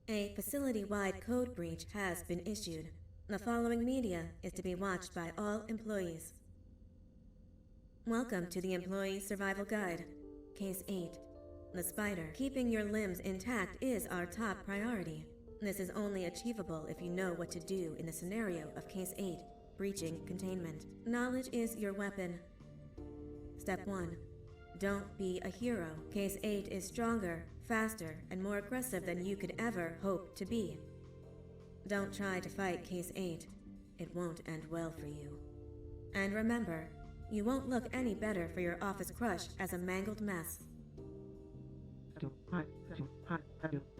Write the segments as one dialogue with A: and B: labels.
A: A facility-wide code breach has been issued. The following media is to be watched by all employees. Welcome to the Employee Survival Guide, Case 8. The spider. Keeping your limbs intact is our top priority. This is only achievable if you know what to do in the scenario of Case 8, breaching containment. Knowledge is your weapon. Step 1. Don't be a hero. Case 8 is stronger, faster, and more aggressive than you could ever hope to be. Don't try to fight Case 8. It won't end well for you. And remember, you won't look any better for your office crush as a mangled mess.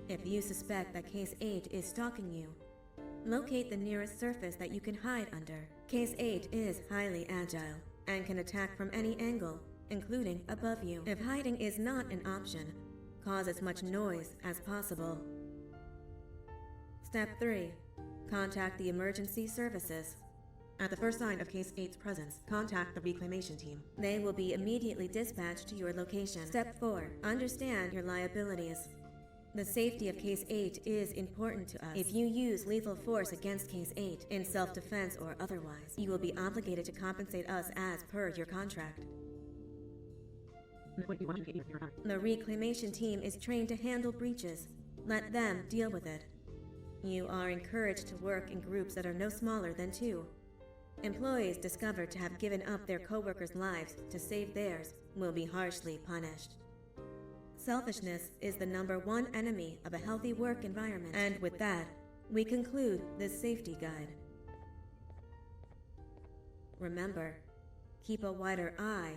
A: If you suspect that Case 8 is stalking you, locate the nearest surface that you can hide under. Case 8 is highly agile and can attack from any angle, including above you. If hiding is not an option, cause as much noise as possible. Step 3. Contact the emergency services. At the first sign of Case 8's presence, contact the reclamation team. They will be immediately dispatched to your location. Step 4. Understand your liabilities. The safety of Case 8 is important to us. If you use lethal force against Case 8, in self-defense or otherwise, you will be obligated to compensate us as per your contract. The reclamation team is trained to handle breaches. Let them deal with it. You are encouraged to work in groups that are no smaller than 2. Employees discovered to have given up their co-workers' lives to save theirs will be harshly punished. Selfishness is the #1 enemy of a healthy work environment. And with that, we conclude this safety guide. Remember, keep a wider eye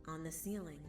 A: on the ceiling.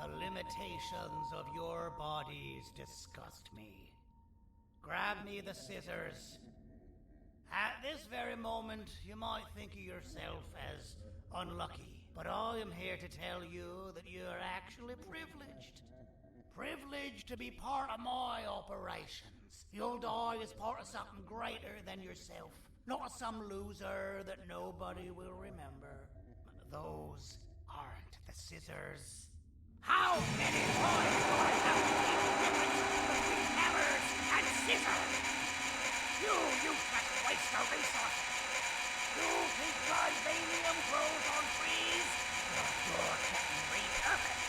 B: The limitations of your bodies disgust me. Grab me the scissors. At this very moment, you might think of yourself as unlucky, but I am here to tell you that you are actually privileged. Privileged to be part of my operations. You'll die as part of something greater than yourself, not some loser that nobody will remember. Those aren't the scissors. How many times do I have to keep the difference between hammers and scissors? You useless waste of resources! You think vibranium grows on trees? You're getting repurposed!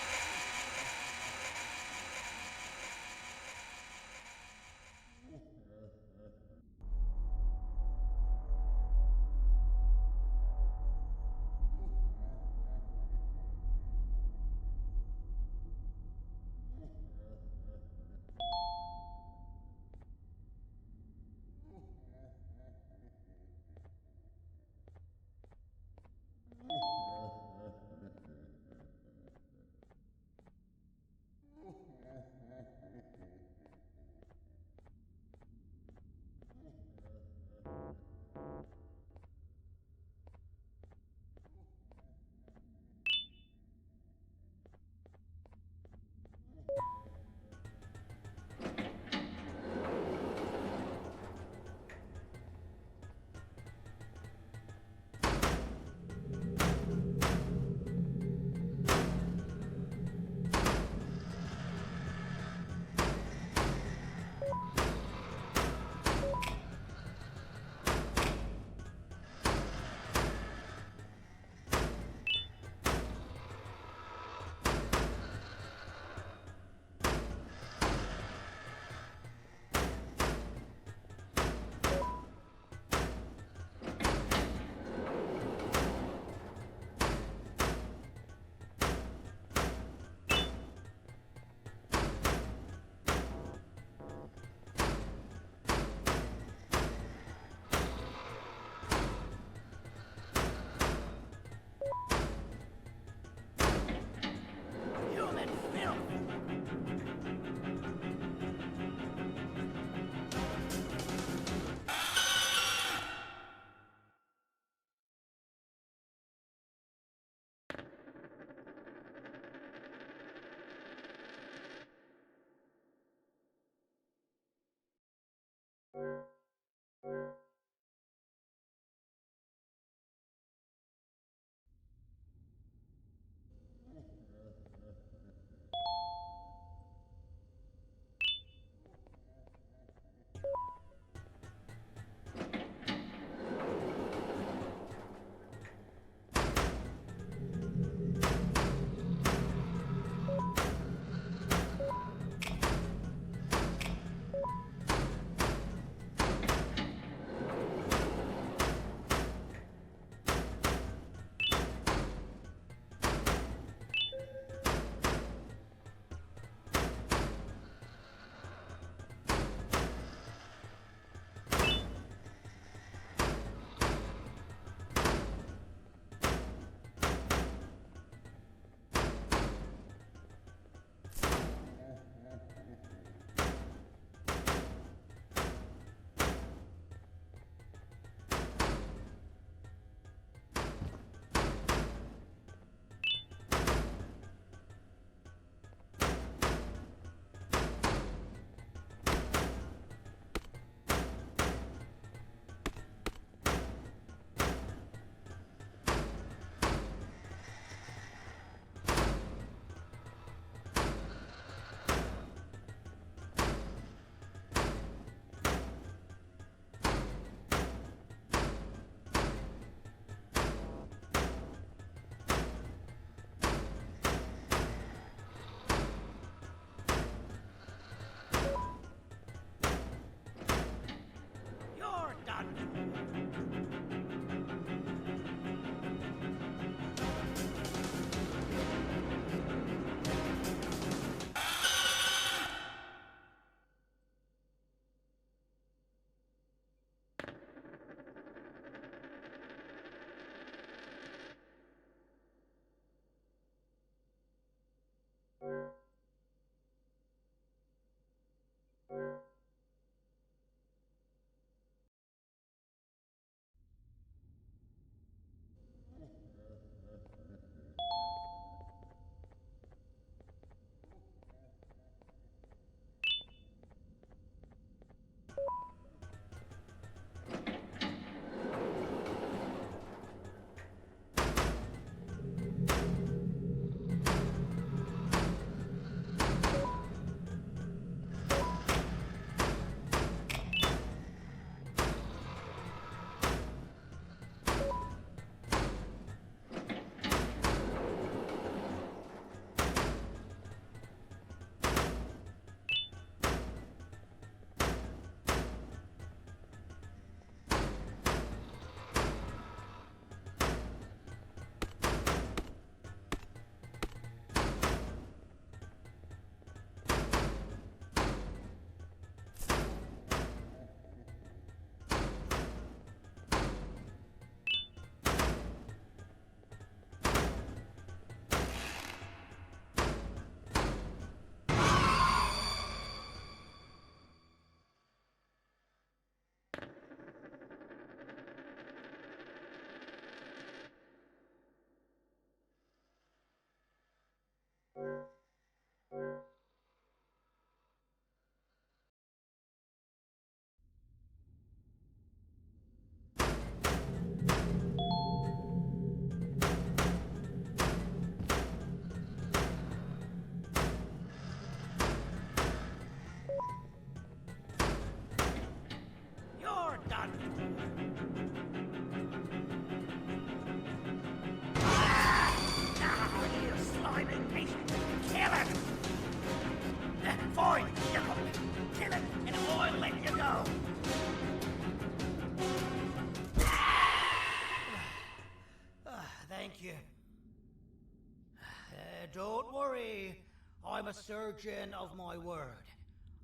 B: I'm a surgeon of my word.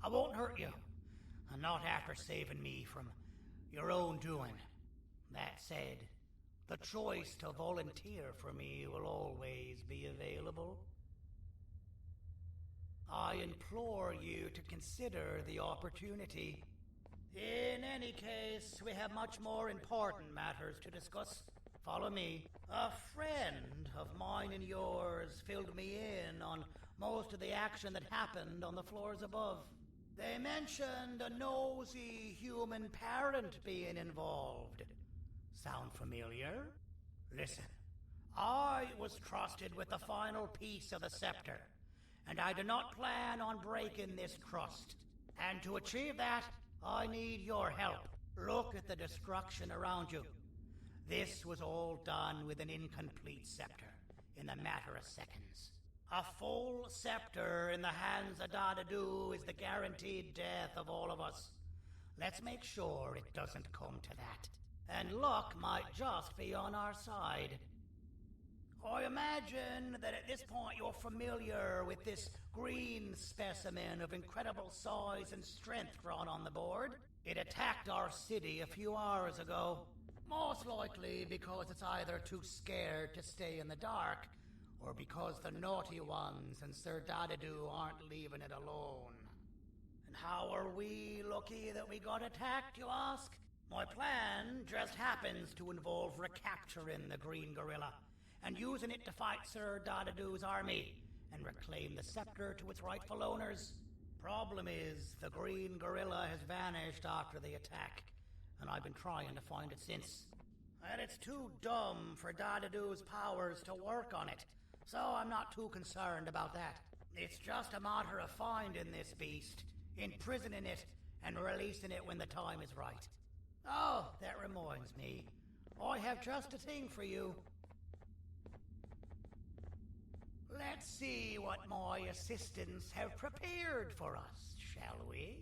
B: I won't hurt you, and not after saving me from your own doing. That said, the choice to volunteer for me will always be available. I implore you to consider the opportunity. In any case, we have much more important matters to discuss. Follow me. A friend of mine and yours filled me in on most of the action that happened on the floors above. They mentioned a nosy human parent being involved. Sound familiar? Listen, I was trusted with the final piece of the scepter, and I do not plan on breaking this trust. And to achieve that, I need your help. Look at the destruction around you. This was all done with an incomplete scepter in a matter of seconds. A full scepter in the hands of Dadadu is the guaranteed death of all of us. Let's make sure it doesn't come to that. And luck might just be on our side. I imagine that at this point you're familiar with this green specimen of incredible size and strength drawn on the board. It attacked our city a few hours ago. Most likely because it's either too scared to stay in the dark, or because the naughty ones and Sir Dadadu aren't leaving it alone. And how are we lucky that we got attacked, you ask? My plan just happens to involve recapturing the green gorilla and using it to fight Sir Dadadu's army and reclaim the scepter to its rightful owners. Problem is, the green gorilla has vanished after the attack, and I've been trying to find it since. And it's too dumb for Dadadu's powers to work on it, so I'm not too concerned about that. It's just a matter of finding this beast, imprisoning it, and releasing it when the time is right. Oh, that reminds me. I have just a thing for you. Let's see what my assistants have prepared for us, shall we?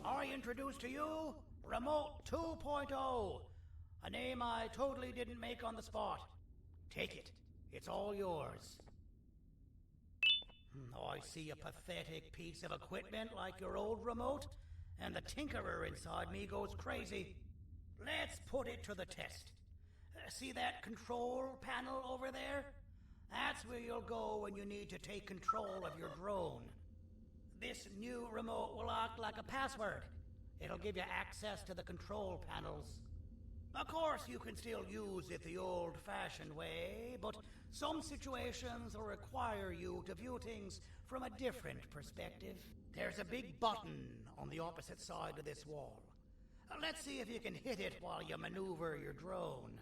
B: I introduce to you Remote 2.0, a name I totally didn't make on the spot. Take it. It's all yours. I see a pathetic piece of equipment like your old remote, and the tinkerer inside me goes crazy. Let's put it to the test. See that control panel over there? That's where you'll go when you need to take control of your drone. This new remote will act like a password. It'll give you access to the control panels. Of course, you can still use it the old-fashioned way, but some situations will require you to view things from a different perspective. There's a big button on the opposite side of this wall. Let's see if you can hit it while you maneuver your drone.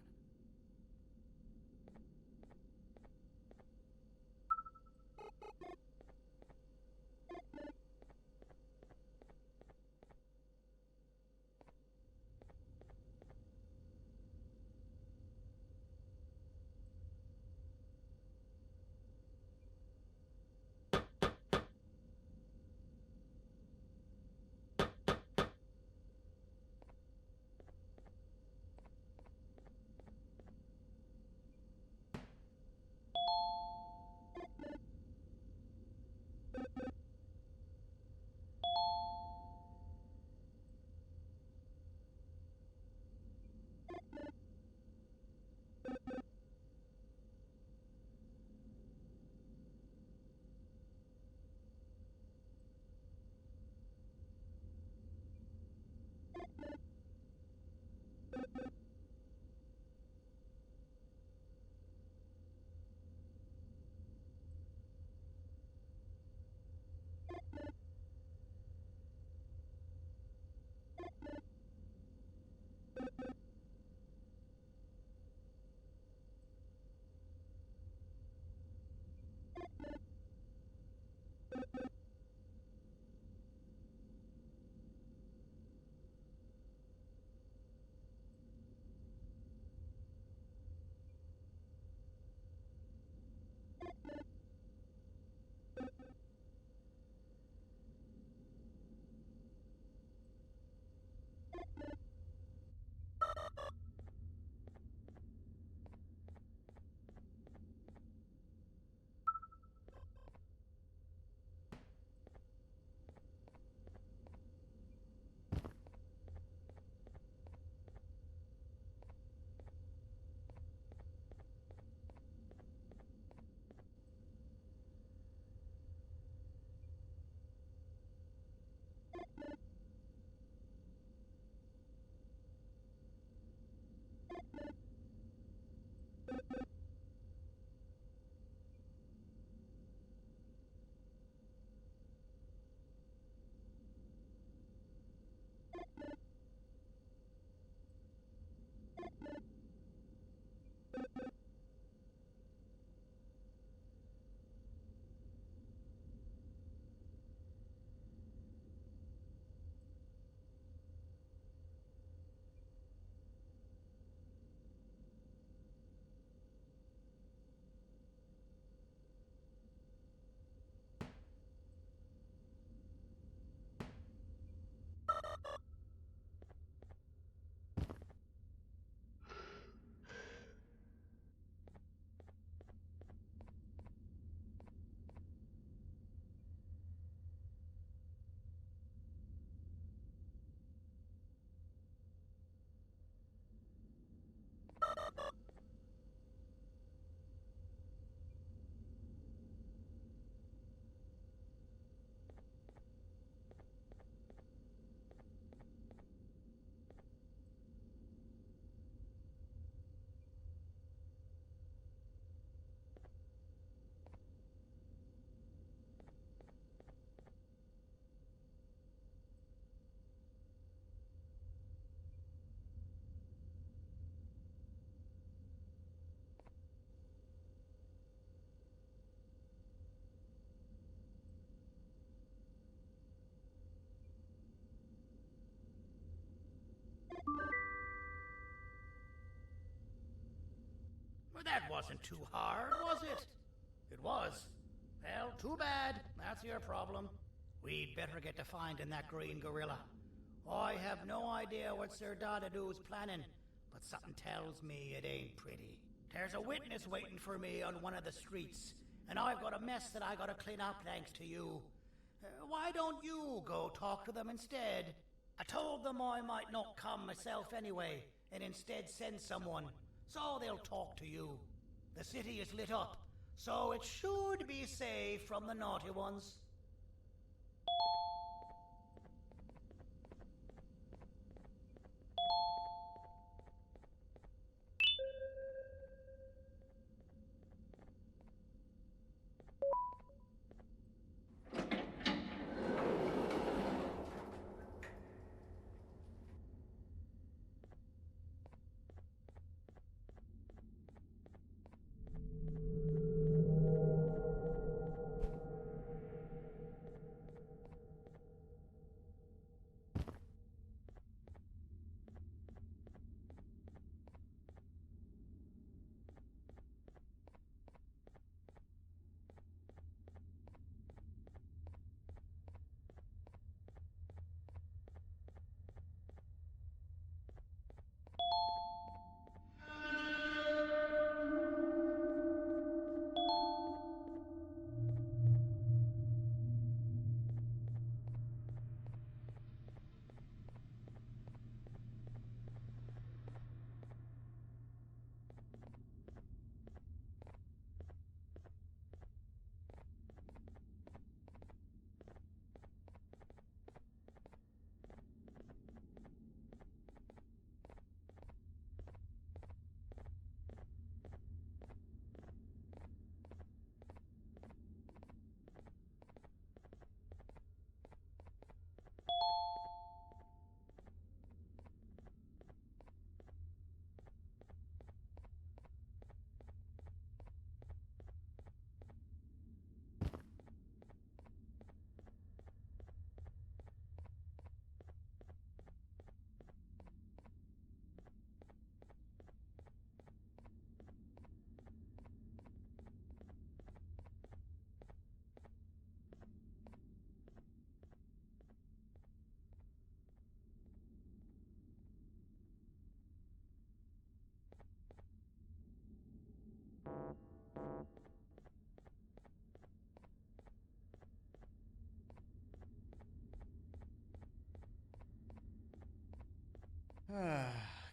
B: But that wasn't too hard, was it? It was. Well, too bad. That's your problem. We'd better get to finding that green gorilla. I have no idea what Sir Dadadoo's planning, but something tells me it ain't pretty. There's a witness waiting for me on one of the streets, and I've got a mess that I gotta clean up thanks to you. Why don't you go talk to them instead? I told them I might not come myself anyway, and instead send someone, so they'll talk to you. The city is lit up, so it should be safe from the naughty ones.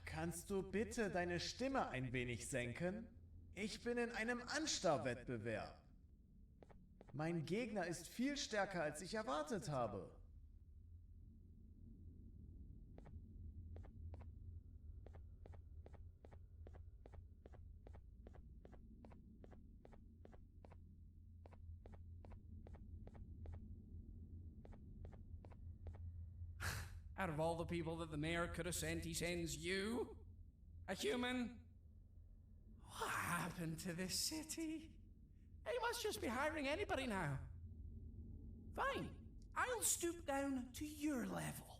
C: Kannst du bitte deine Stimme ein wenig senken? Ich bin in einem Anstarrwettbewerb. Mein Gegner ist viel stärker, als ich erwartet habe.
D: Out of all the people that the mayor could have sent, he sends you? A human? What happened to this city? He must just be hiring anybody now. Fine, I'll stoop down to your level.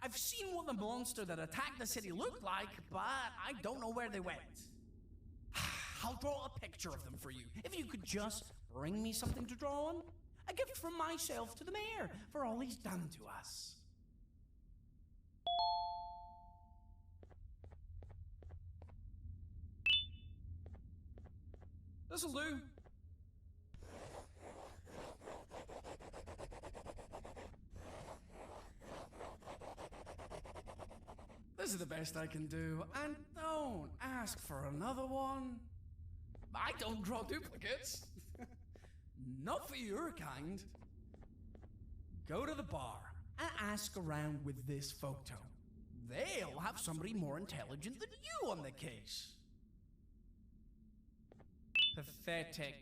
D: I've seen what the monster that attacked the city looked like, but I don't know where they went. I'll draw a picture of them for you, if you could just bring me something to draw on. A gift from myself to the mayor for all he's done to us. This'll do. This is the best I can do, and don't ask for another one. I don't draw duplicates. Not for your kind. Go to the bar and ask around with this photo. They'll have somebody more intelligent than you on the case. Pathetic.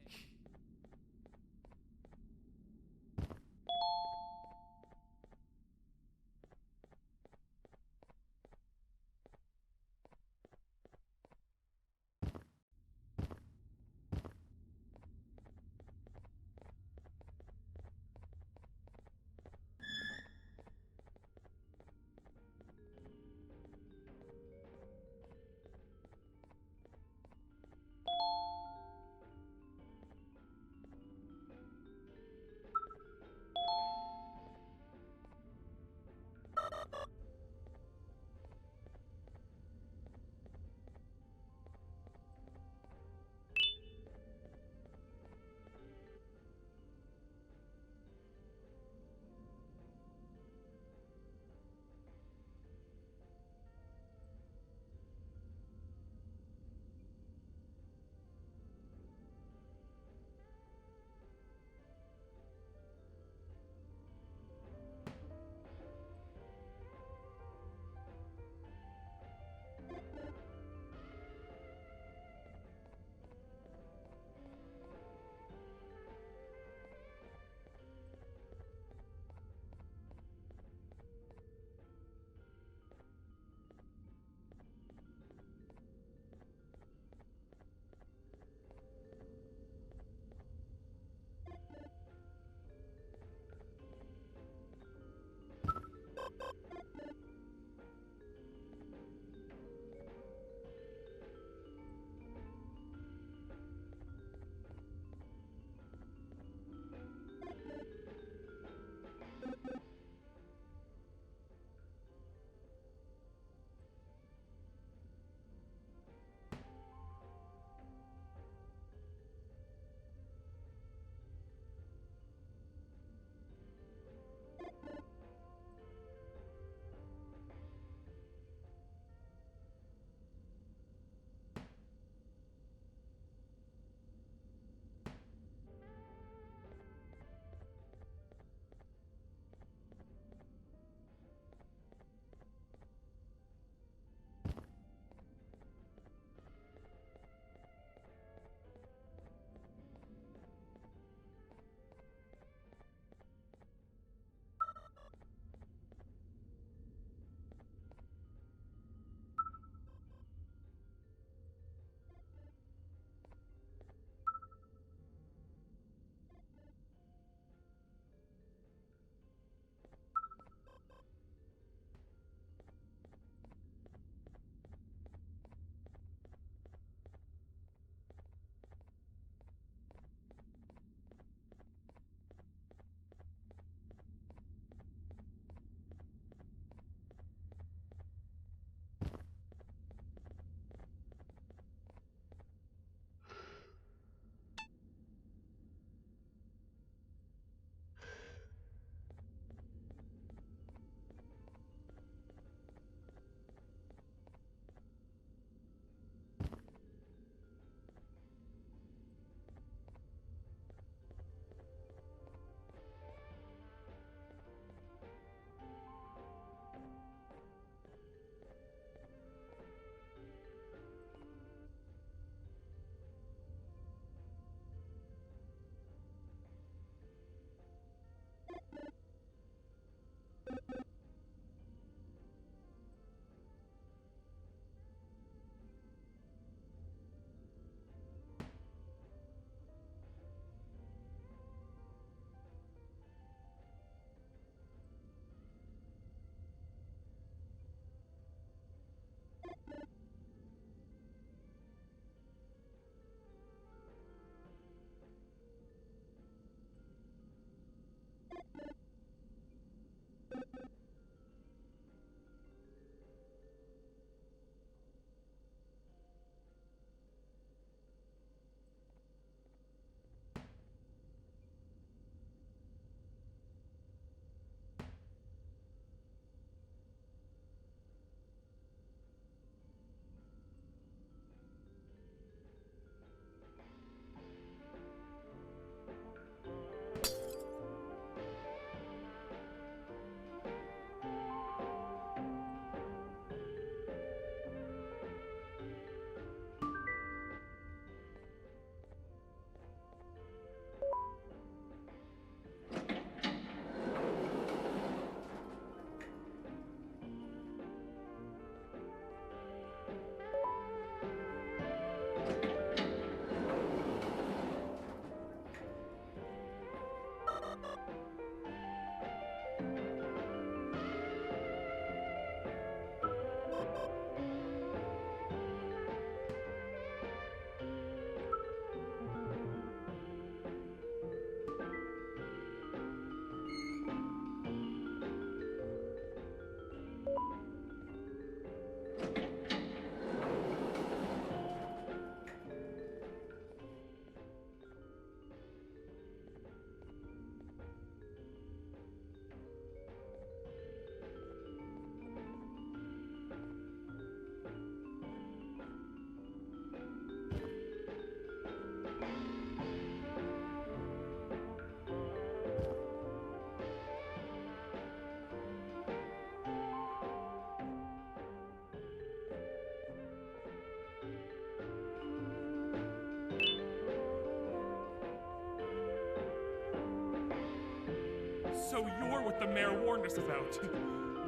E: So you're what the mayor warned us about.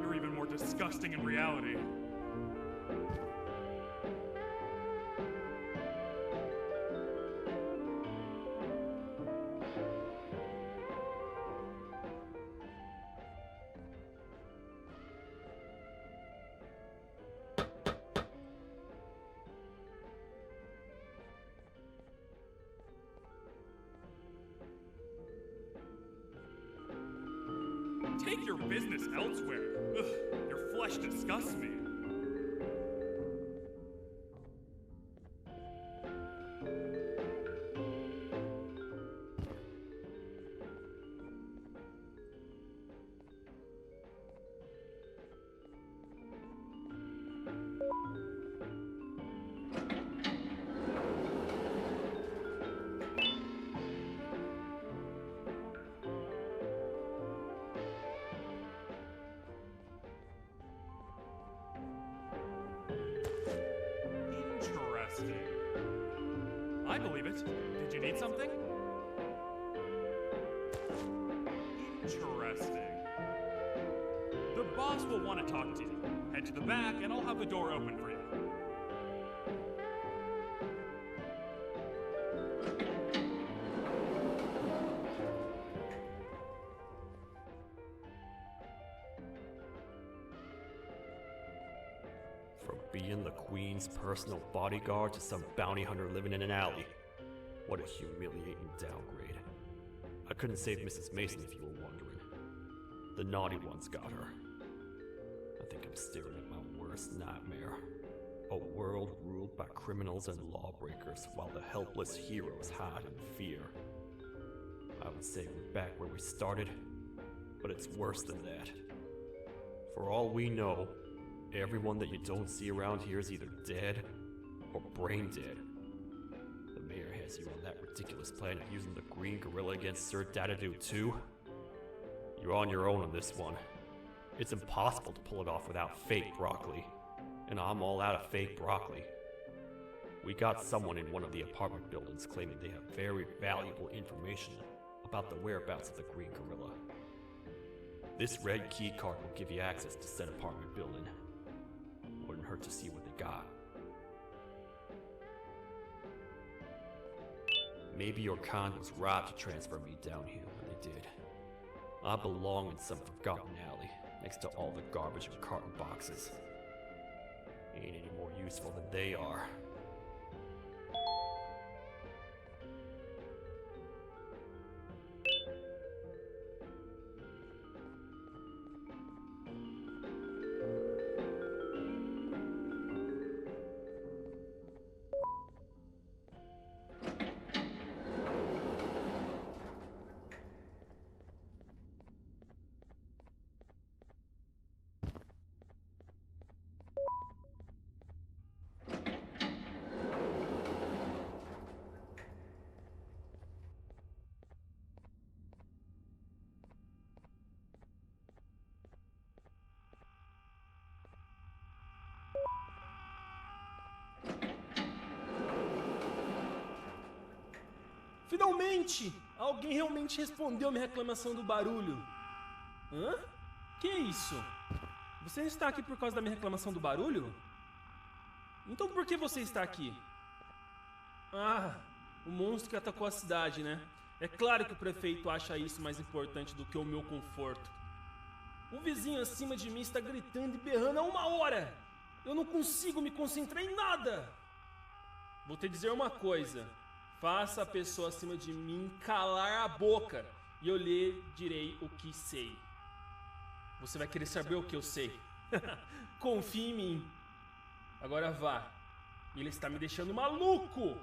E: You're even more disgusting in reality. Take your business elsewhere. Ugh, your flesh disgusts me. I believe it. Did you need something? Interesting. The boss will want to talk to you. Head to the back and I'll have the door open for you.
F: From being the Queen's personal bodyguard to some bounty hunter living in an alley. What a humiliating downgrade. I couldn't save Mrs. Mason if you were wondering. The naughty ones got her. I think I'm staring at my worst nightmare. A world ruled by criminals and lawbreakers while the helpless heroes hide in fear. I would say we're back where we started, but it's worse than that. For all we know, everyone that you don't see around here is either dead or brain dead. The mayor has you on that ridiculous plan of using the green gorilla against Sir Dadadoo too. You're on your own on this one. It's impossible to pull it off without fake broccoli. And I'm all out of fake broccoli. We got someone in one of the apartment buildings claiming they have very valuable information about the whereabouts of the green gorilla. This red key card will give you access to said apartment building. Wouldn't hurt to see what they got. Maybe your kind was right to transfer me down here when they did. I belong in some forgotten alley, next to all the garbage and carton boxes. Ain't any more useful than they are.
G: Finalmente! Alguém realmente respondeu minha reclamação do barulho. Hã? Que isso? Você está aqui por causa da minha reclamação do barulho? Então por que você está aqui? Ah, o monstro que atacou a cidade, né? É claro que o prefeito acha isso mais importante do que o meu conforto. O vizinho acima de mim está gritando e berrando há 1 hora. Eu não consigo me concentrar em nada. Vou te dizer uma coisa. Faça a pessoa acima de mim calar a boca e eu lhe direi o que sei. Você vai querer saber o que eu sei. Confie em mim. Agora vá. Ele está me deixando maluco.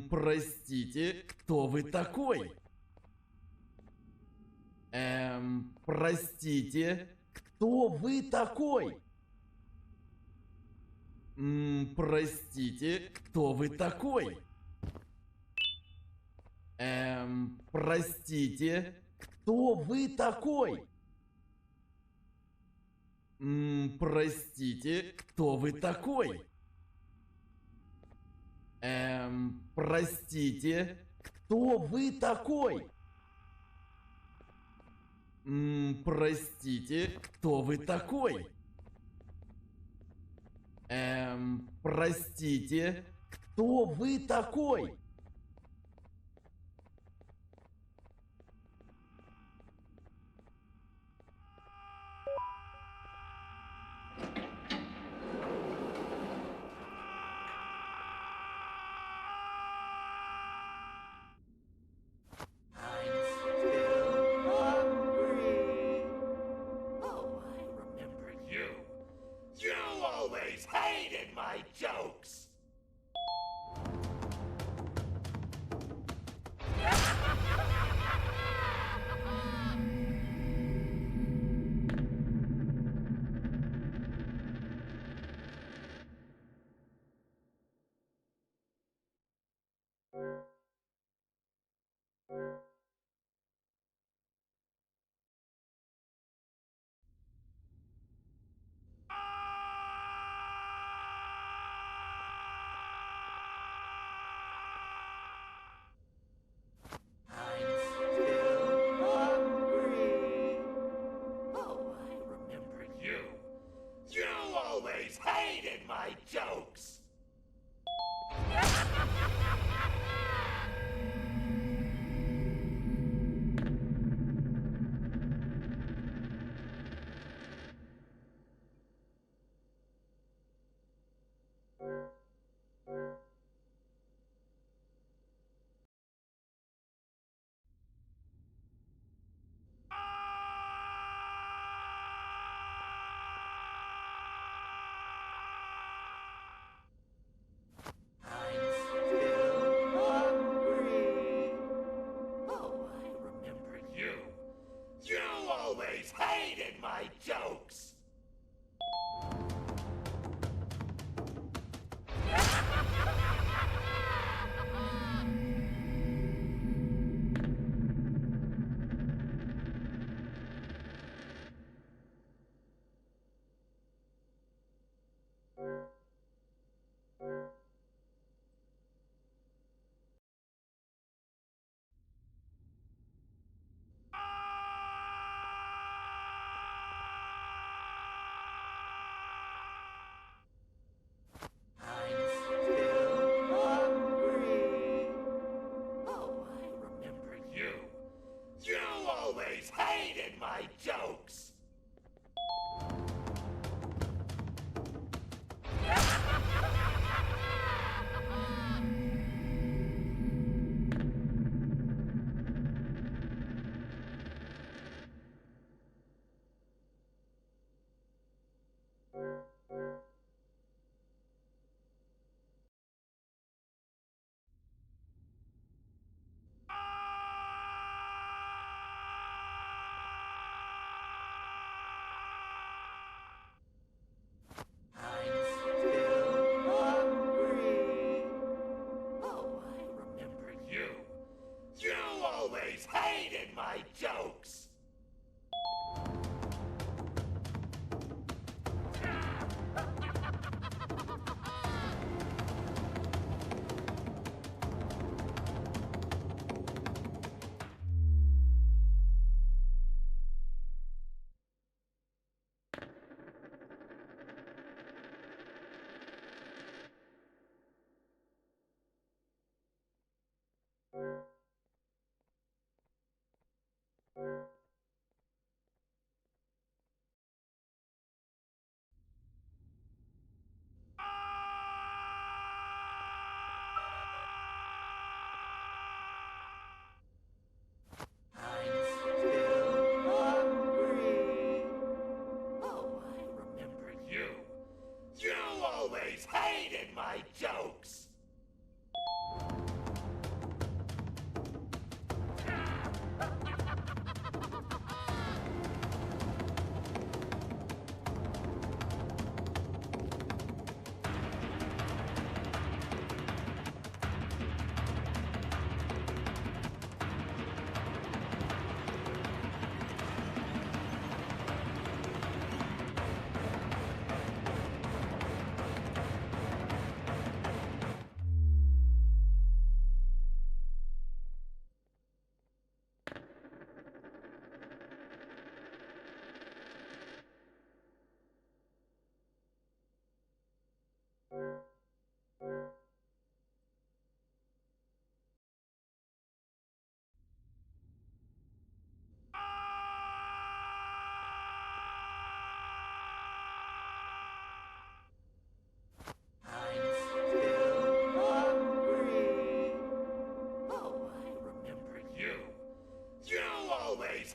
H: Простите, кто вы такой? Простите, кто вы такой? Простите, кто вы такой? Простите, кто вы такой? Простите, кто вы такой? Простите, кто вы такой? Простите, кто вы такой? Простите, кто вы такой?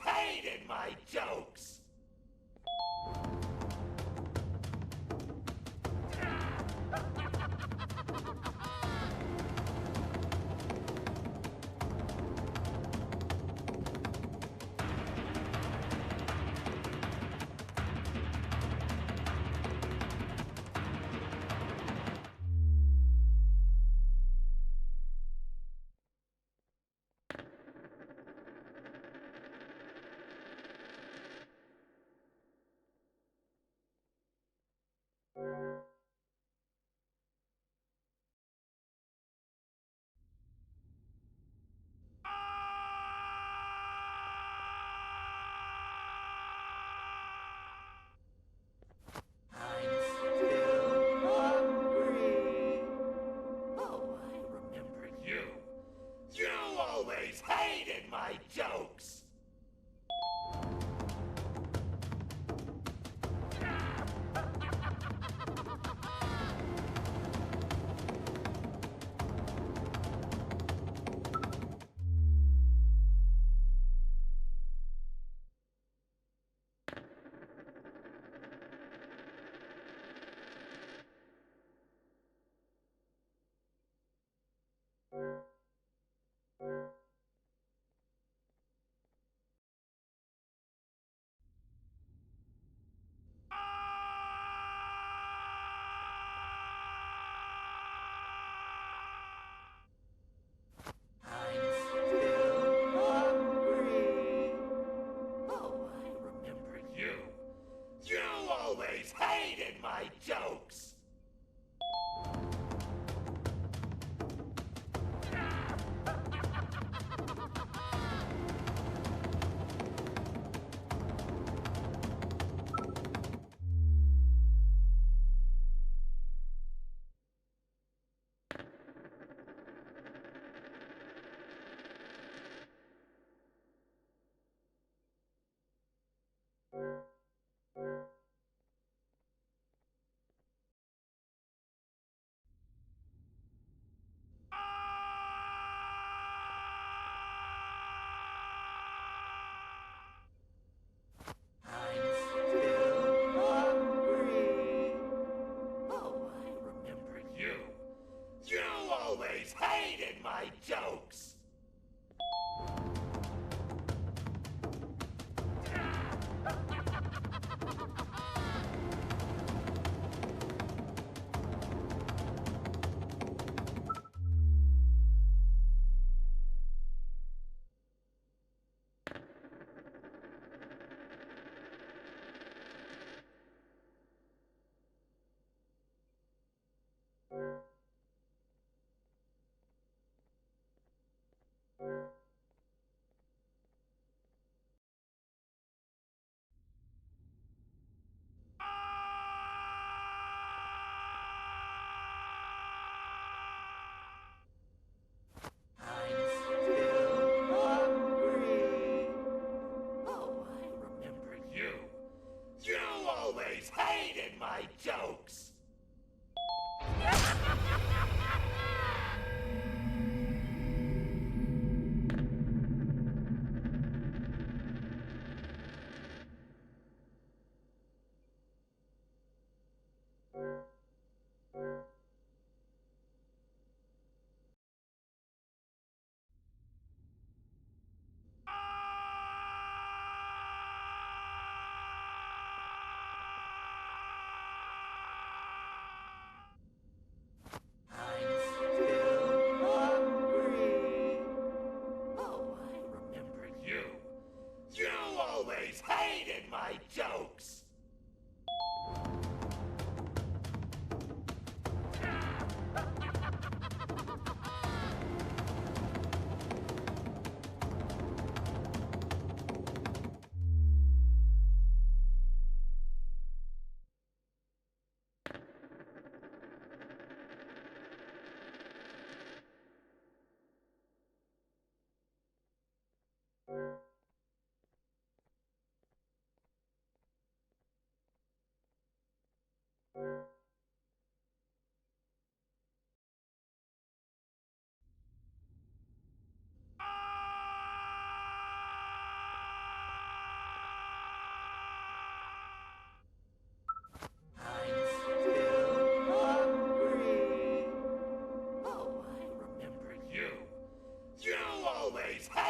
I: always hated my jokes! Hated my jokes! Hated my jokes! Hated my jokes! Hated my jokes! Hated my jokes!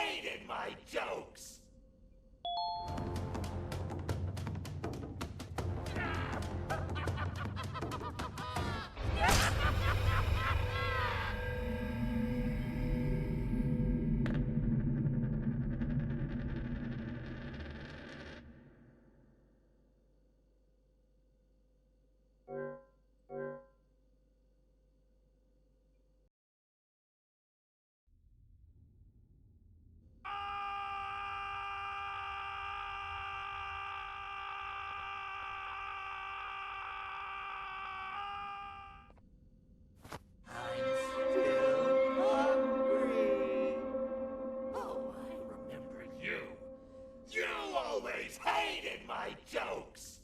I: hated my jokes. Hated my jokes!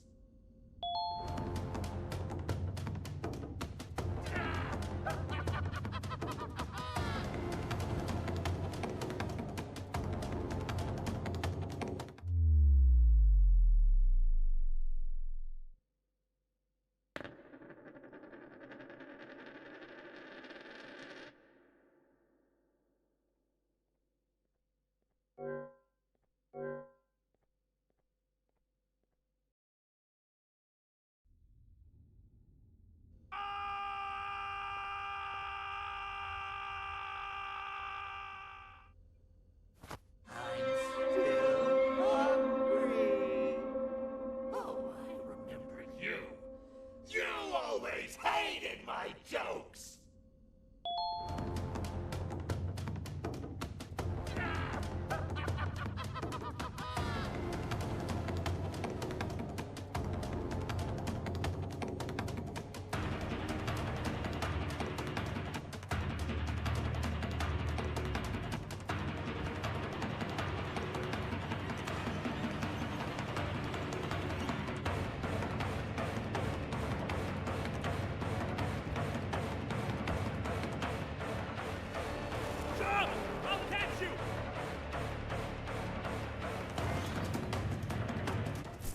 I: Hated my jokes!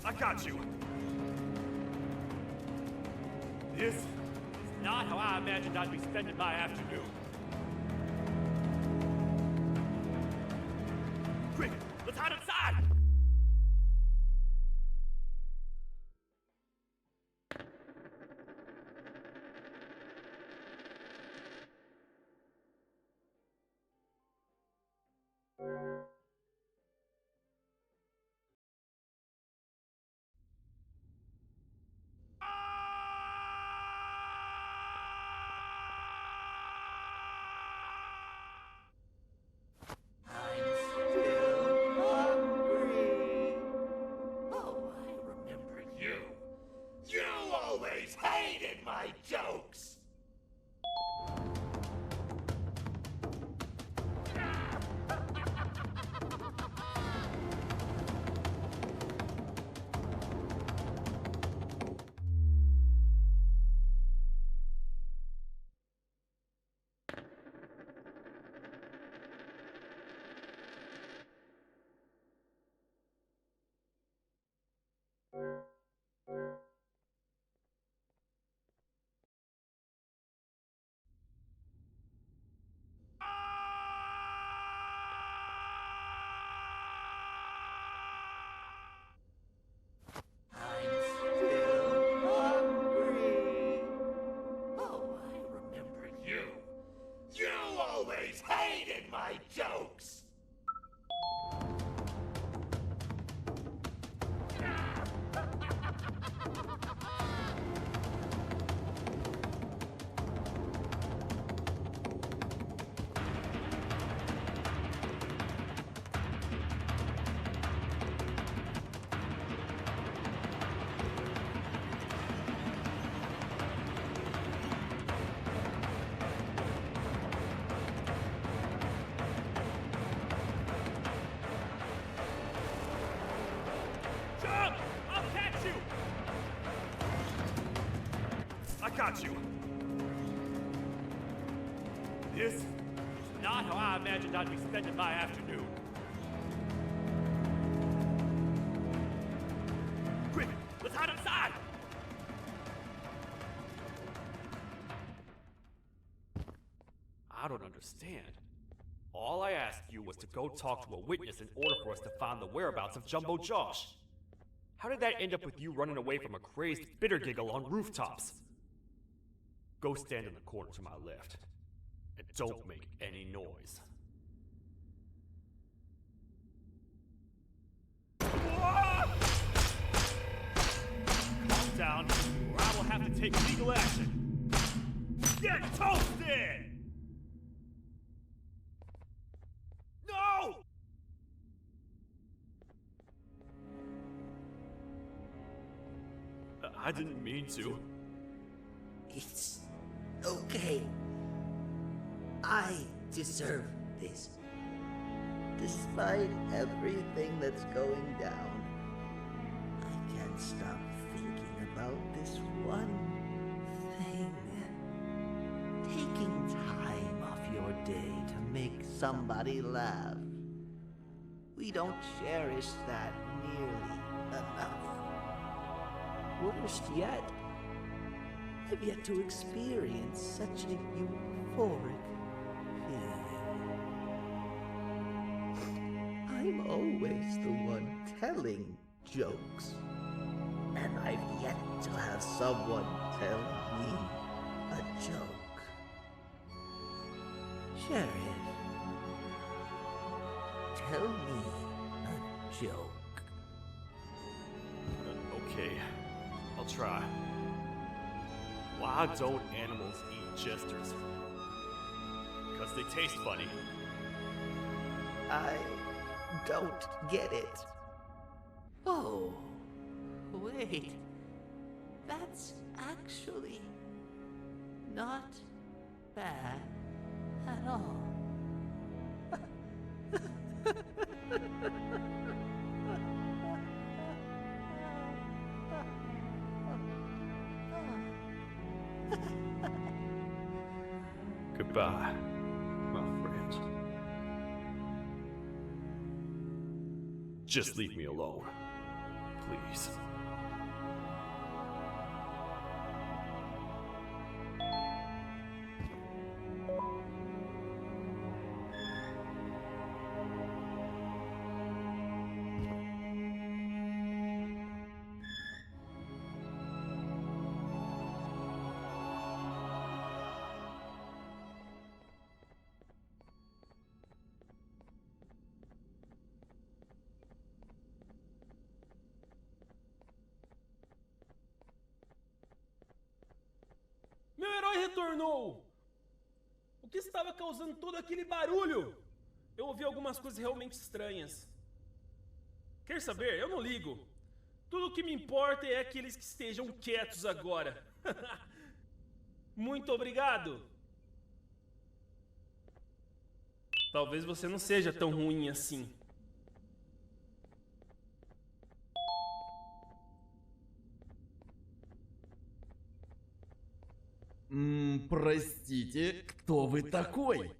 E: I got you. This is not how I imagined I'd be spending my afternoon. Quick, let's hide inside! Hated my jokes! Hated my jokes! I got you. This is not how I imagined I'd be spending my afternoon. Quick, let's hide inside!
F: I don't understand. All I asked you was to go talk to a witness in order for us to find the whereabouts of Jumbo Josh. How did that end up with you running away from a crazed bitter giggle on rooftops? Go stand in the corner to my left. And don't make any noise. Calm down, or I will have to take legal action. Get toasted! No! I didn't mean to.
J: It's okay. I deserve this. Despite everything that's going down, I can't stop thinking about this one thing. Taking time off your day to make somebody laugh. We don't cherish that nearly enough. Worst yet, I've yet to experience such a euphoric feeling. I'm always the one telling jokes, and I've yet to have someone tell me a joke. Sheriff, tell me a joke.
F: Okay, I'll try. Why don't animals eat jesters? Because they taste funny.
J: I don't get it. Oh, wait. That's actually not bad at all.
F: Goodbye, my friend. Just leave me alone, please.
G: Meu herói retornou! O que estava causando todo aquele barulho? Eu ouvi algumas coisas realmente estranhas. Quer saber? Eu não ligo. Tudo o que me importa é aqueles que estejam quietos agora. Muito obrigado! Talvez você não seja tão ruim assim.
H: Простите, кто вы такой?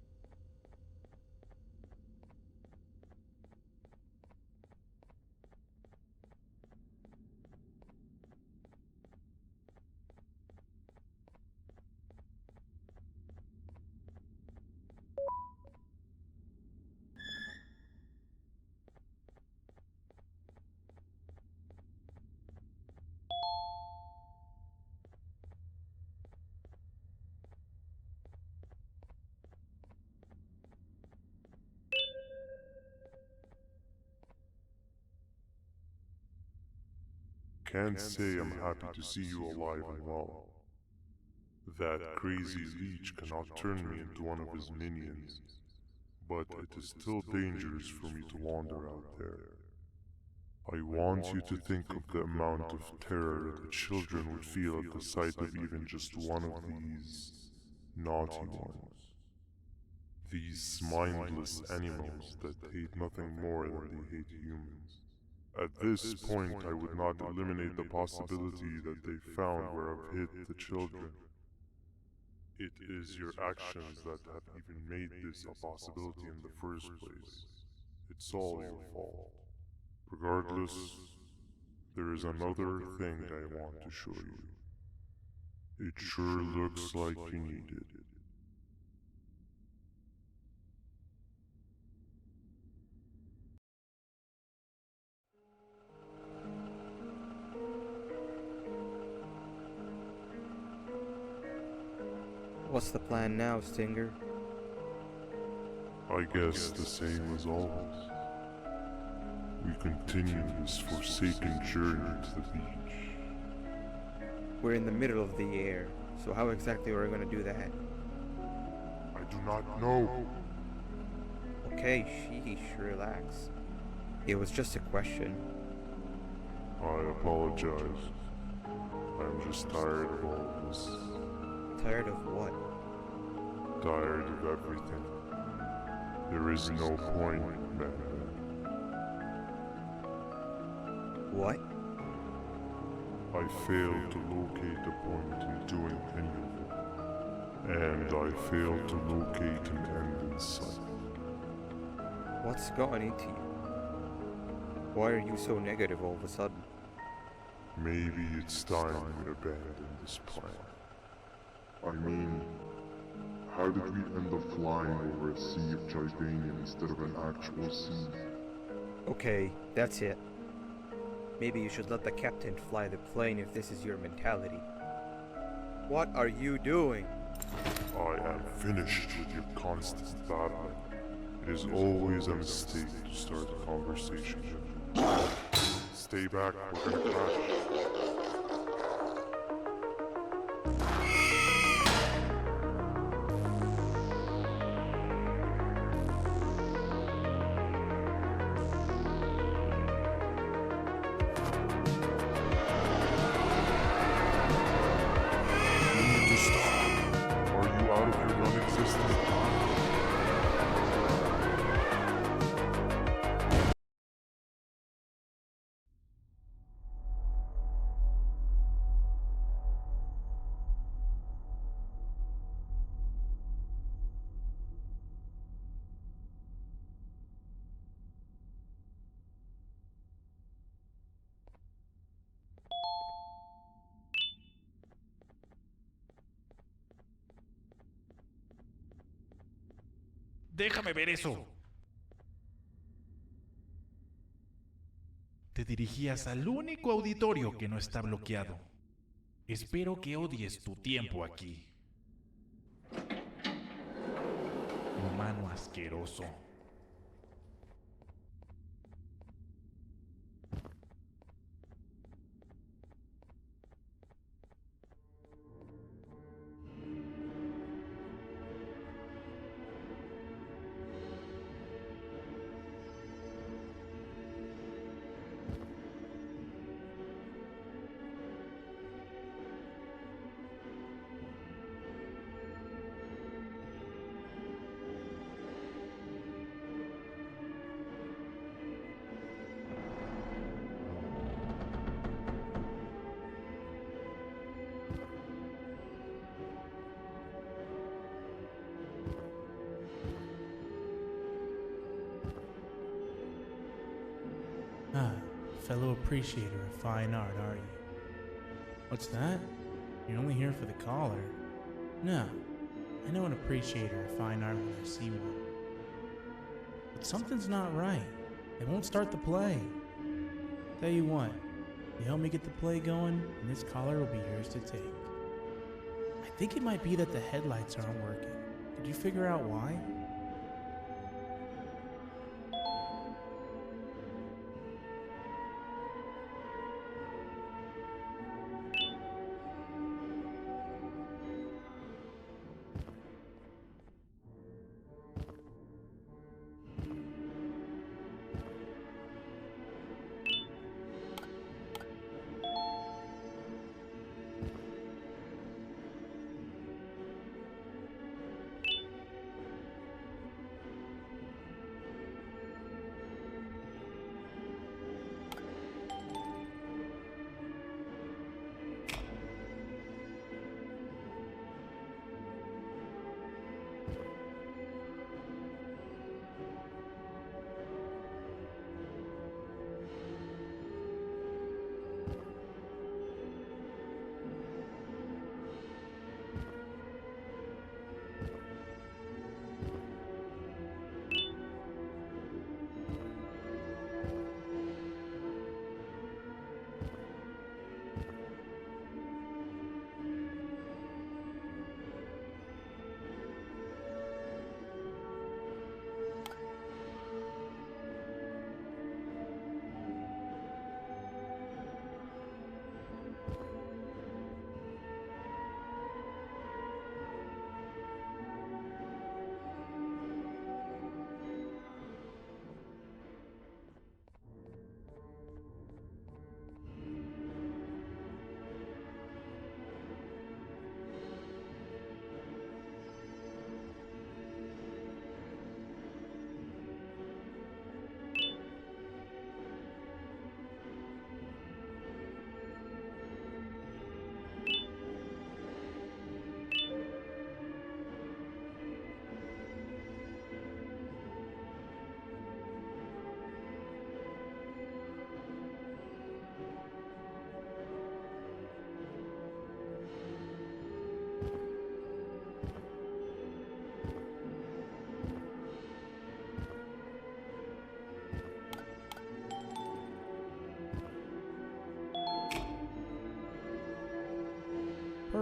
K: Can't say I'm happy to see you alive and well. That crazy leech cannot turn me into one of his minions, but it is still dangerous for me to wander out there. I want you to think of the amount of terror that children would feel at the sight of even just one of these naughty ones. These mindless animals that hate nothing more than they hate humans. At this point, I would not eliminate the possibility that they found where I've hid the children. It is your actions that have even made this a possibility in the first place. It's all your fault. Regardless, there is another thing I want to show you. It sure looks like you need it.
L: What's the plan now, Stinger?
K: I guess the same as always. We continue this forsaken journey to the beach.
L: We're in the middle of the air, so how exactly are we going to do that?
K: I do not know.
L: Okay, sheesh, relax. It was just a question.
K: I apologize. I'm just tired of all of this.
L: Tired of what?
K: Tired of everything. There is no point, man.
L: What?
K: I failed to locate a point in doing any of it. And I failed to locate an end in sight.
L: What's gotten into you? Why are you so negative all of a sudden?
K: Maybe it's time we abandon this plan. I mean, how did we end up flying over a sea of Jordanian instead of an actual sea?
L: Okay, that's it. Maybe you should let the captain fly the plane if this is your mentality. What are you doing?
K: I am finished with your constant battling. It is always a mistake to start a conversation. Stay back, we're gonna crash.
M: Déjame ver eso. Te dirigías al único auditorio que no está bloqueado. Espero que odies tu tiempo aquí. Humano asqueroso.
N: Fellow appreciator of fine art, are you? What's that? You're only here for the collar. No, I know an appreciator of fine art when I see one. But something's not right. They won't start the play. Tell you what, you help me get the play going, and this collar will be yours to take. I think it might be that the headlights aren't working. Did you figure out why?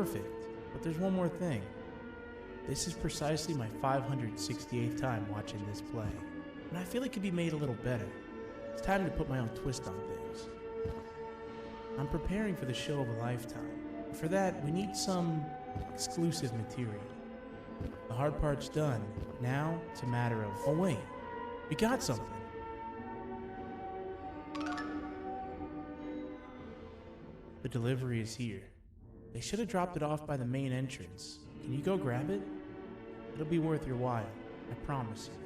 N: perfect, but there's one more thing. This is precisely my 568th time watching this play, and I feel it could be made a little better. It's time to put my own twist on things. I'm preparing for the show of a lifetime. For that, we need some exclusive material. The hard part's done. Now, it's a matter of... Oh wait, we got something. The delivery is here. They should have dropped it off by the main entrance. Can you go grab it? It'll be worth your while, I promise you.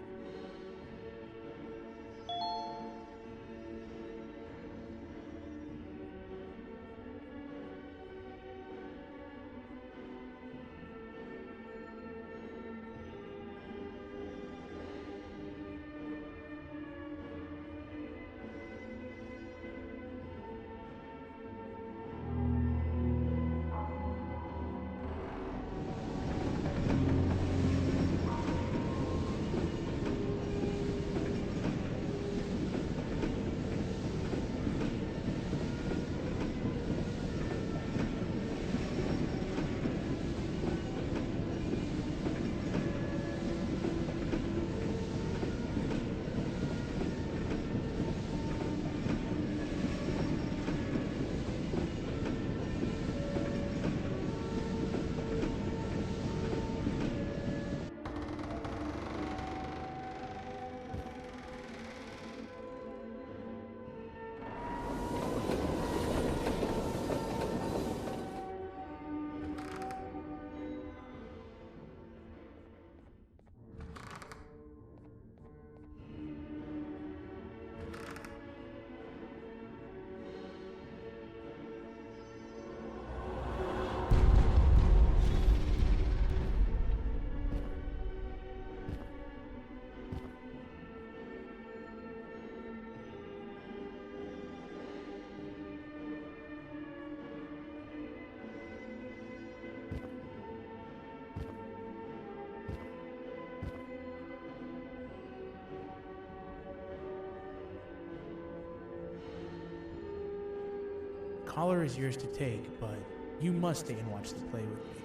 N: Collar is yours to take, but you must stay and watch the play with me.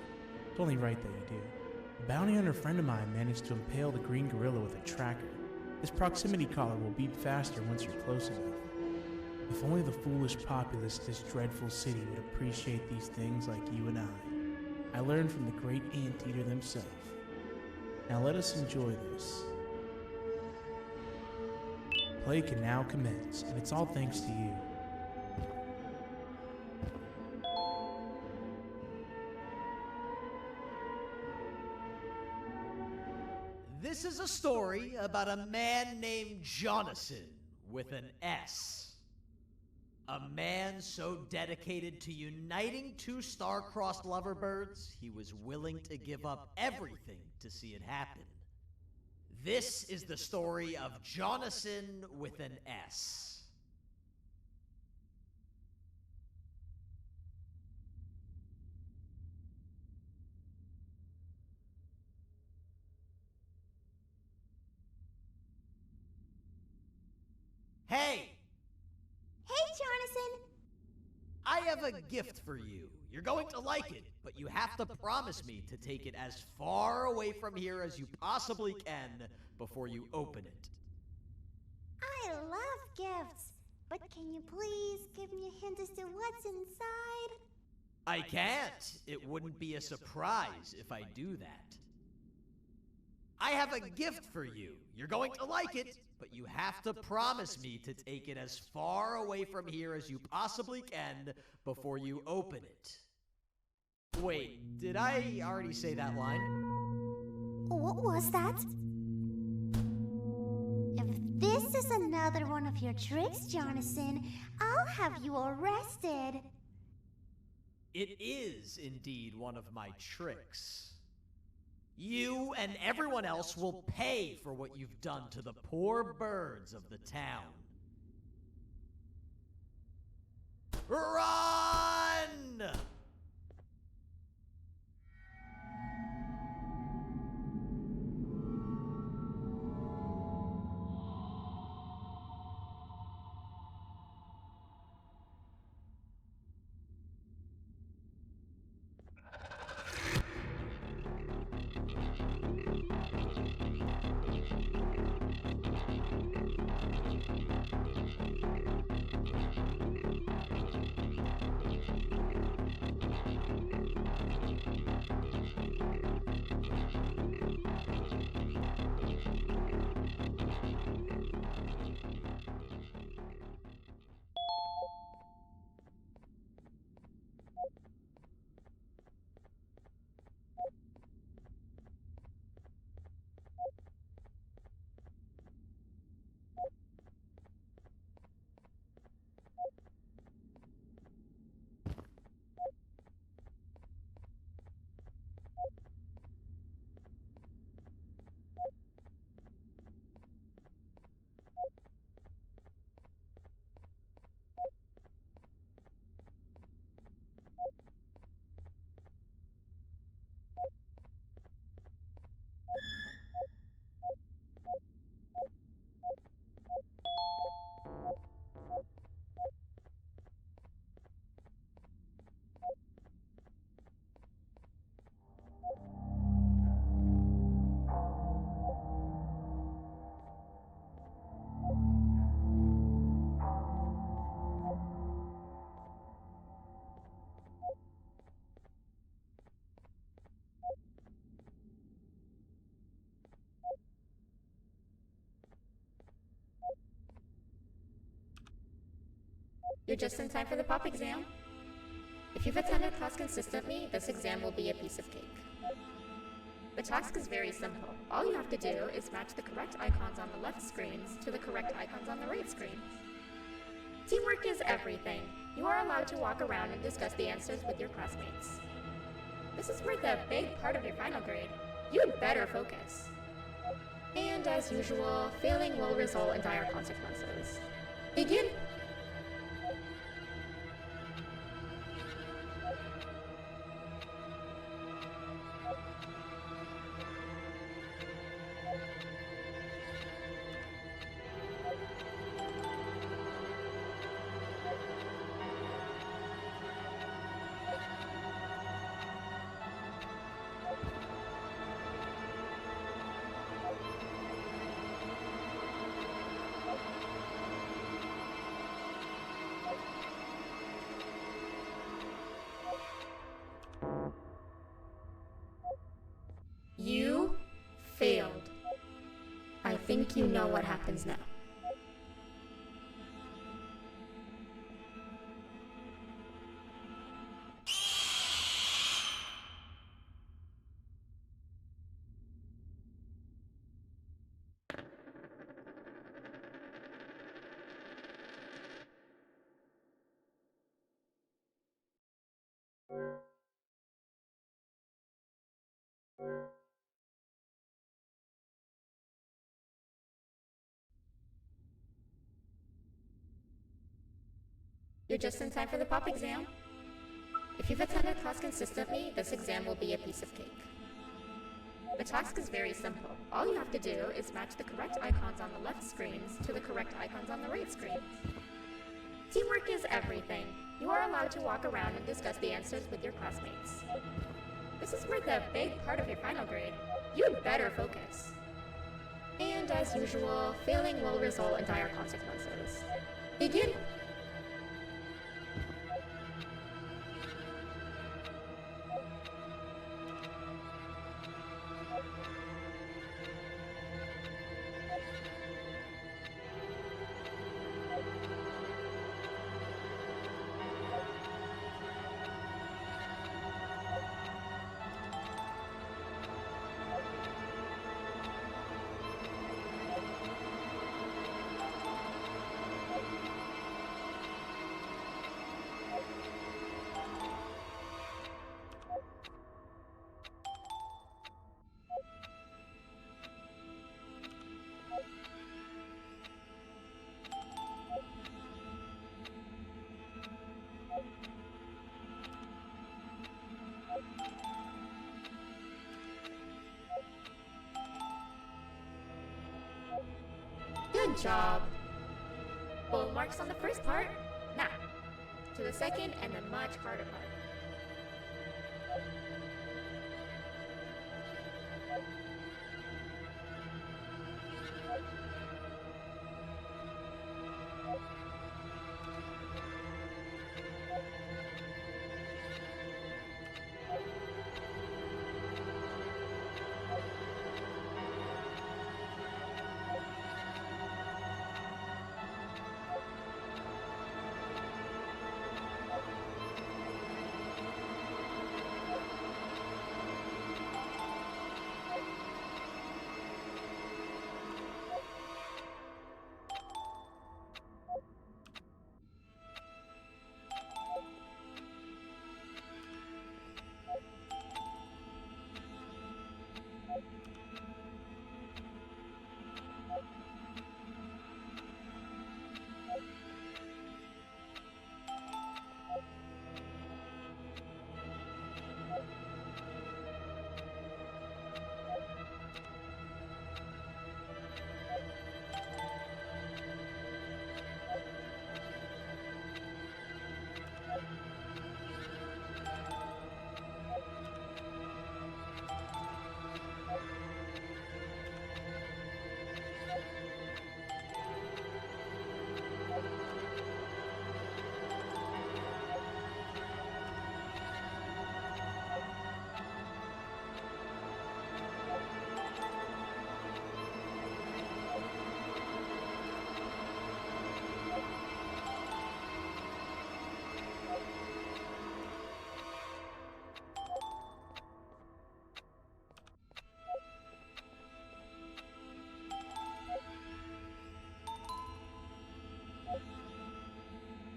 N: It's only right that you do. A bounty hunter friend of mine managed to impale the green gorilla with a tracker. This proximity collar will beat faster once you're close enough. If only the foolish populace of this dreadful city would appreciate these things like you and I. I learned from the great anteater themselves. Now let us enjoy this. Play can now commence, and it's all thanks to you.
B: This is a story about a man named Jonathan with an S. A man so dedicated to uniting two star-crossed loverbirds, he was willing to give up everything to see it happen. This is the story of Jonathan with an S. Hey!
O: Hey, Jonathan!
B: I have a gift for you. You're going to like it, but you have to promise me to take it as far away from here as you possibly can before you open it.
O: I love gifts, but can you please give me a hint as to what's inside?
B: I can't. It wouldn't be a surprise if I do that. I have a gift for you. You're going to like it, but you have to promise me to take it as far away from here as you possibly can before you open it. Wait, did I already say that line?
O: What was that? If this is another one of your tricks, Jonathan, I'll have you arrested.
B: It is indeed one of my tricks. You and everyone else will pay for what you've done to the poor birds of the town. Run!
P: You're just in time for the pop exam. If you've attended class consistently, this exam will be a piece of cake. The task is very simple. All you have to do is match the correct icons on the left screens to the correct icons on the right screens. Teamwork is everything. You are allowed to walk around and discuss the answers with your classmates. This is worth a big part of your final grade. You'd better focus. And as usual, failing will result in dire consequences. Begin! You failed. I think you know what happens now. You're just in time for the pop exam. If you've attended class consistently, this exam will be a piece of cake. The task is very simple. All you have to do is match the correct icons on the left screens to the correct icons on the right screens. Teamwork is everything. You are allowed to walk around and discuss the answers with your classmates. This is worth a big part of your final grade. You'd better focus. And as usual, failing will result in dire consequences. Begin! Good job. Full marks on the first part. Now, to the second and the much harder part.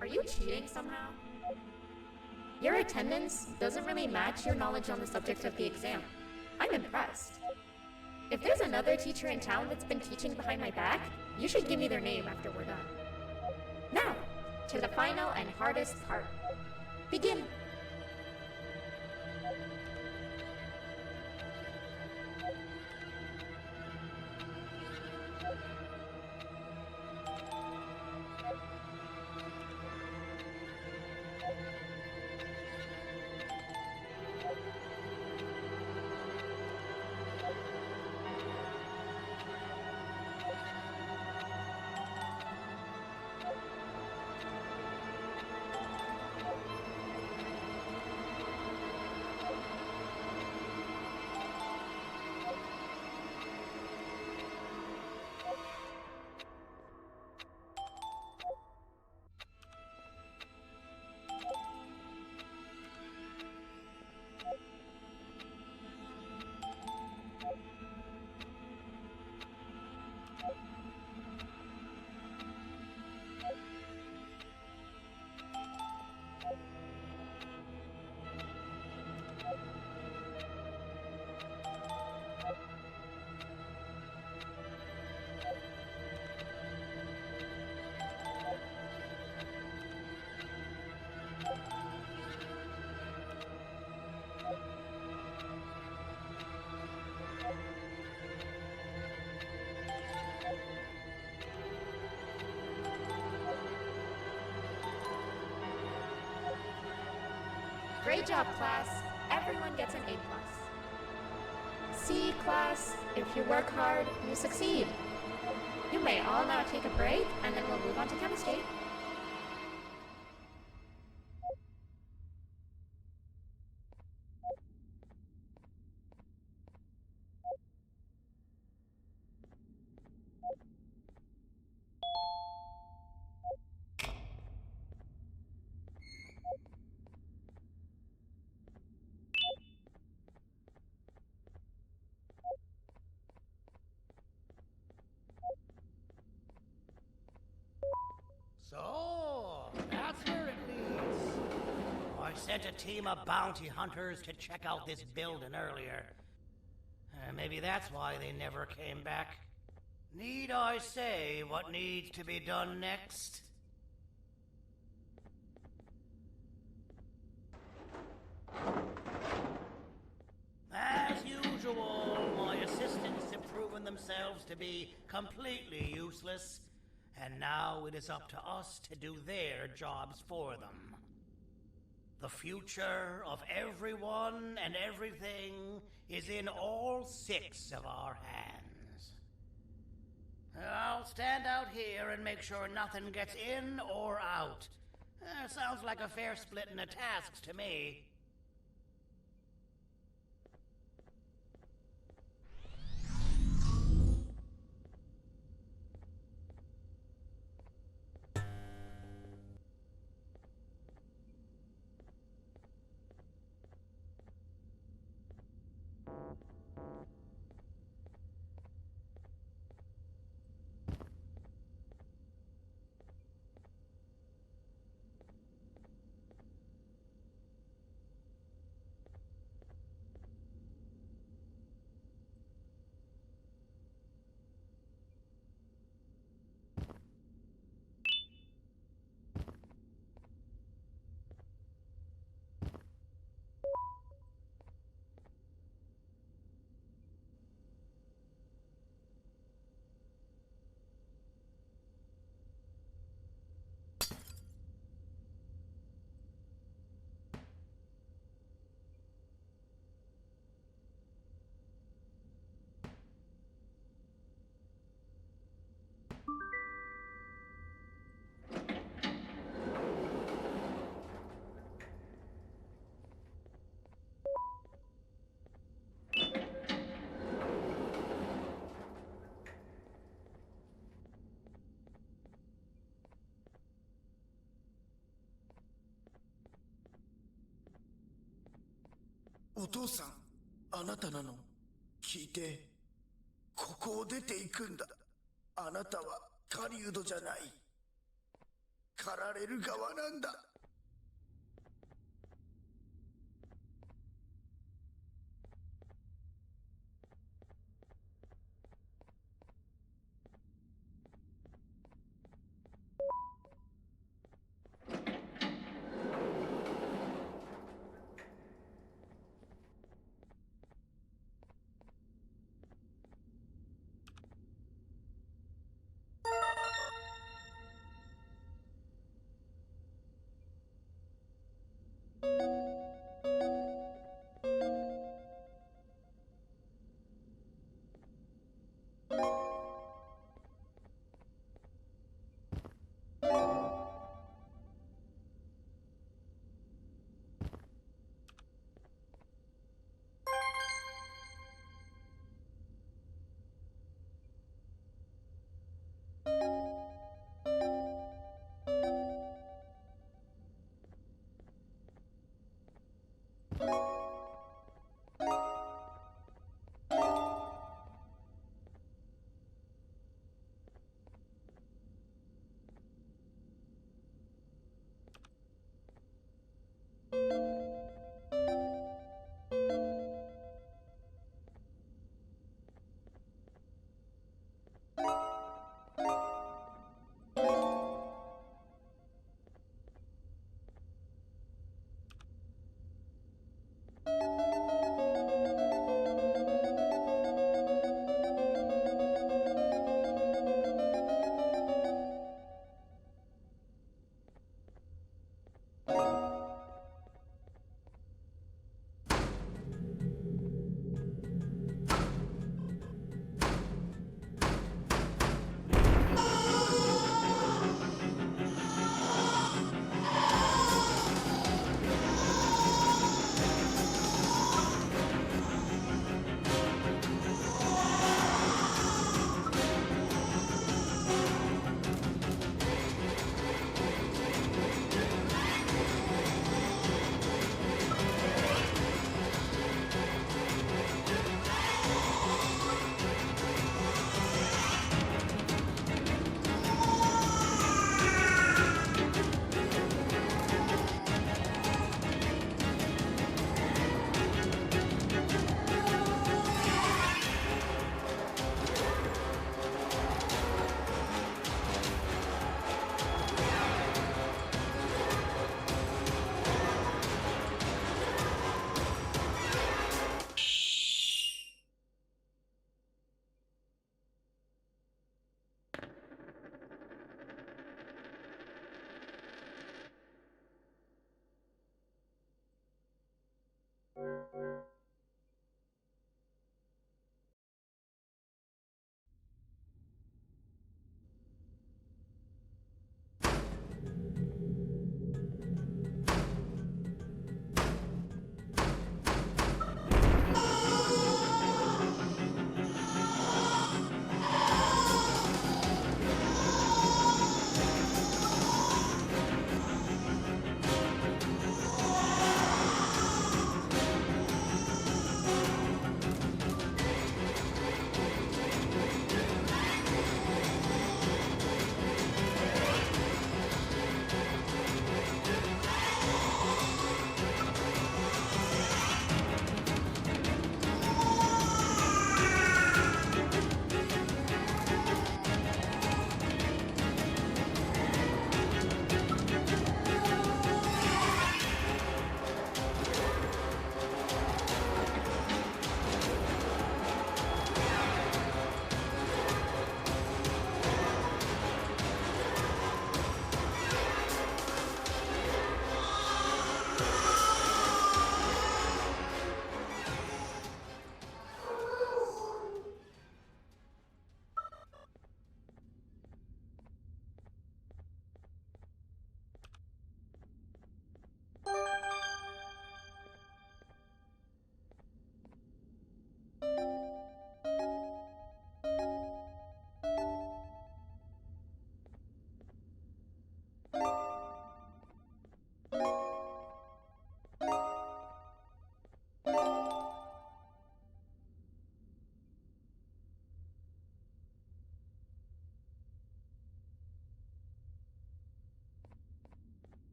P: Are you cheating somehow? Your attendance doesn't really match your knowledge on the subject of the exam. I'm impressed. If there's another teacher in town that's been teaching behind my back, you should give me their name after we're done. Now, to the final and hardest part. Begin! Great job, class. Everyone gets an A+. C, class, if you work hard, you succeed. You may all now take a break, and then we'll move on to chemistry.
B: So, that's where it leads. I sent a team of bounty hunters to check out this building earlier. Maybe that's why they never came back. Need I say what needs to be done next? As usual, my assistants have proven themselves to be completely useless. And now it is up to us to do their jobs for them. The future of everyone and everything is in all 6 of our hands. I'll stand out here and make sure nothing gets in or out. Sounds like a fair splitting of tasks to me.
Q: お父さん、あなたなの？聞いて、ここを出ていくんだ。あなたは狩人じゃない。狩られる側なんだ。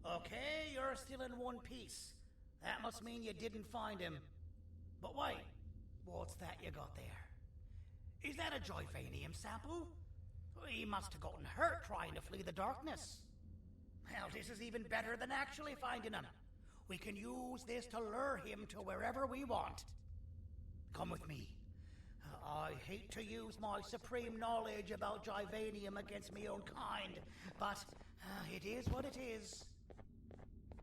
B: Okay, you're still in one piece. That must mean you didn't find him. But wait, what's that you got there? Is that a Joyvanium sample? He must have gotten hurt trying to flee the darkness. Well, this is even better than actually finding him. We can use this to lure him to wherever we want. Come with me. I hate to use my supreme knowledge about Joyvanium against my own kind, but it is what it is.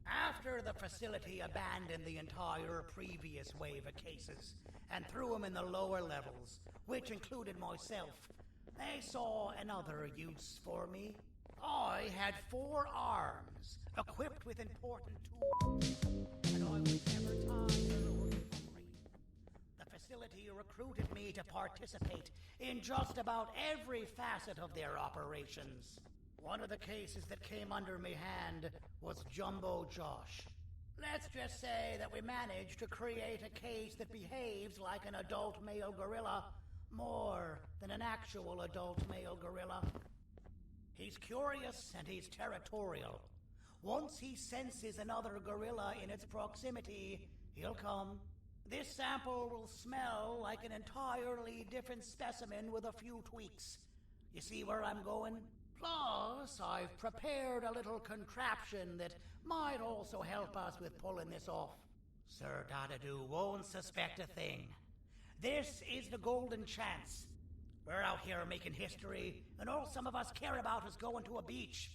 B: After the facility abandoned the entire previous wave of cases and threw them in the lower levels, which included myself, they saw another use for me. I had 4 arms, equipped with important tools, and I was never tired or hungry. The facility recruited me to participate in just about every facet of their operations. One of the cases that came under me hand was Jumbo Josh. Let's just say that we managed to create a case that behaves like an adult male gorilla more than an actual adult male gorilla. He's curious and he's territorial. Once he senses another gorilla in its proximity, he'll come. This sample will smell like an entirely different specimen with a few tweaks. You see where I'm going? Plus, I've prepared a little contraption that might also help us with pulling this off. Sir Dadadoo won't suspect a thing. This is the golden chance. We're out here making history, and all some of us care about is going to a beach.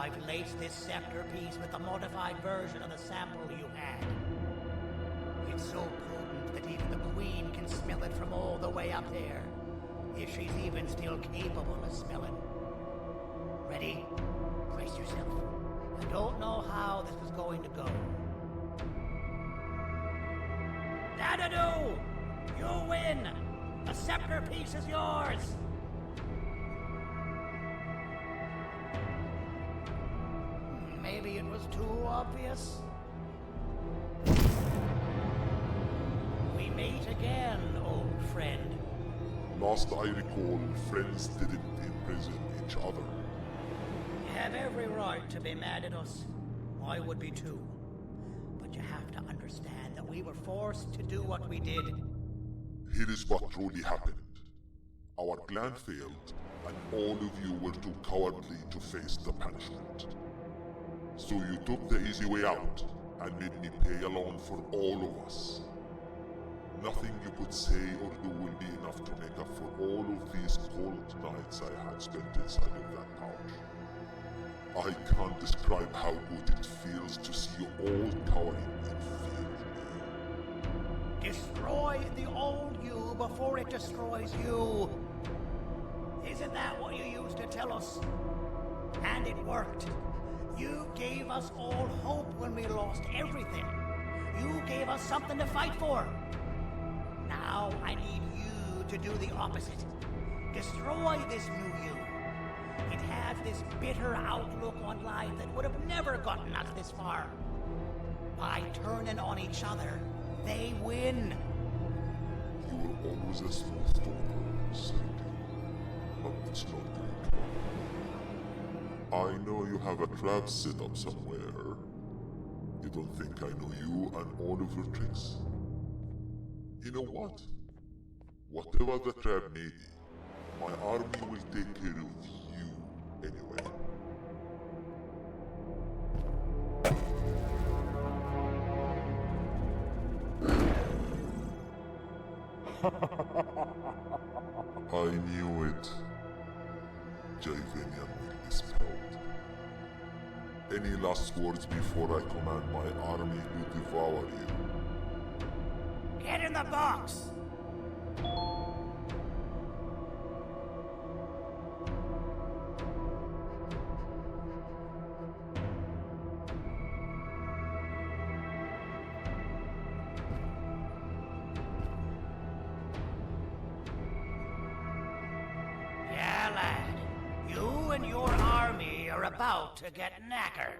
B: I've laced this scepter piece with the modified version of the sample you had. It's so potent that even the Queen can smell it from all the way up there, if she's even still capable of smelling. Ready? Brace yourself. I don't know how this is going to go. Dadadoo! You win! The scepter piece is yours! Maybe it was too obvious. We meet again, old friend.
K: Last I recall, friends didn't imprison each other.
B: You have every right to be mad at us. I would be too. But you have to understand that we were forced to do what we did.
K: Here is what truly happened. Our plan failed, and all of you were too cowardly to face the punishment. So you took the easy way out, and made me pay alone for all of us. Nothing you could say or do will be enough to make up for all of these cold nights I had spent inside of that pouch. I can't describe how good it feels to see you all cowering in fear.
B: Destroy the old you before it destroys you. Isn't that what you used to tell us? And it worked. You gave us all hope when we lost everything. You gave us something to fight for. Now I need you to do the opposite. Destroy this new you. It has this bitter outlook on life that would have never gotten us this far. By turning on each other, they win.
K: You were always a smooth talker, Sirigeon, but it's not good. I know you have a trap set up somewhere. You don't think I know you and all of your tricks? You know what? Whatever the trap may be, my army will take care of you anyway. I knew it. Joyvanium will be spelled. Any last words before I command my army to devour you?
B: Get in the box! You and your army are about to get knackered.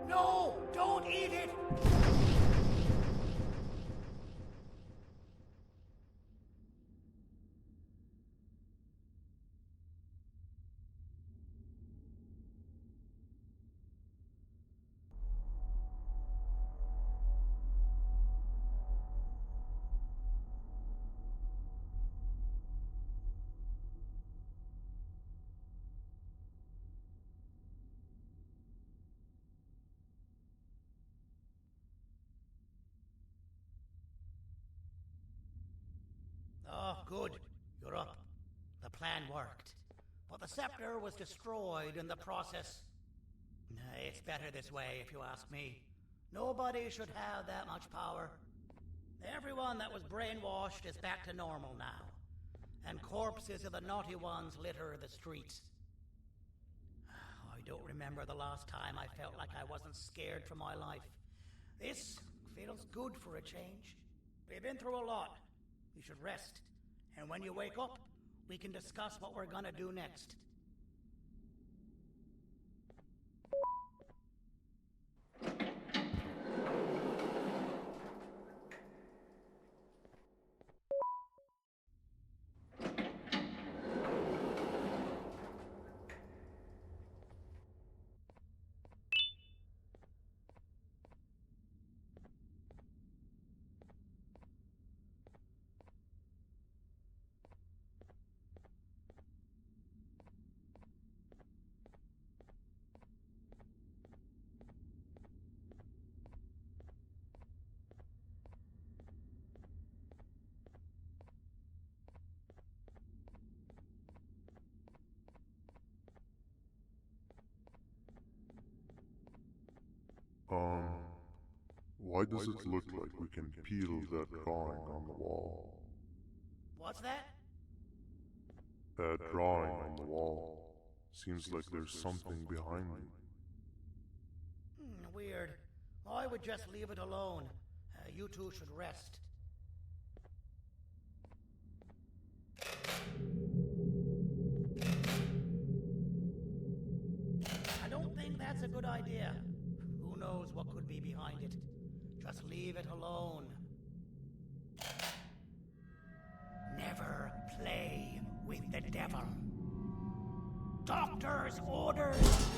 B: No! Don't eat it! Oh, good. You're up. The plan worked. But the scepter was destroyed in the process. It's better this way, if you ask me. Nobody should have that much power. Everyone that was brainwashed is back to normal now. And corpses of the naughty ones litter the streets. I don't remember the last time I felt like I wasn't scared for my life. This feels good for a change. We've been through a lot. You should rest. And when you wake up, we can discuss what we're gonna do next.
K: Why does it look like we can peel that drawing on the wall?
B: What's that?
K: That drawing on the wall. Seems like there's something behind it.
B: Weird. I would just leave it alone. You two should rest. I don't think that's a good idea. Who knows what could be behind it? Just leave it alone. Never play with the devil. Doctor's orders!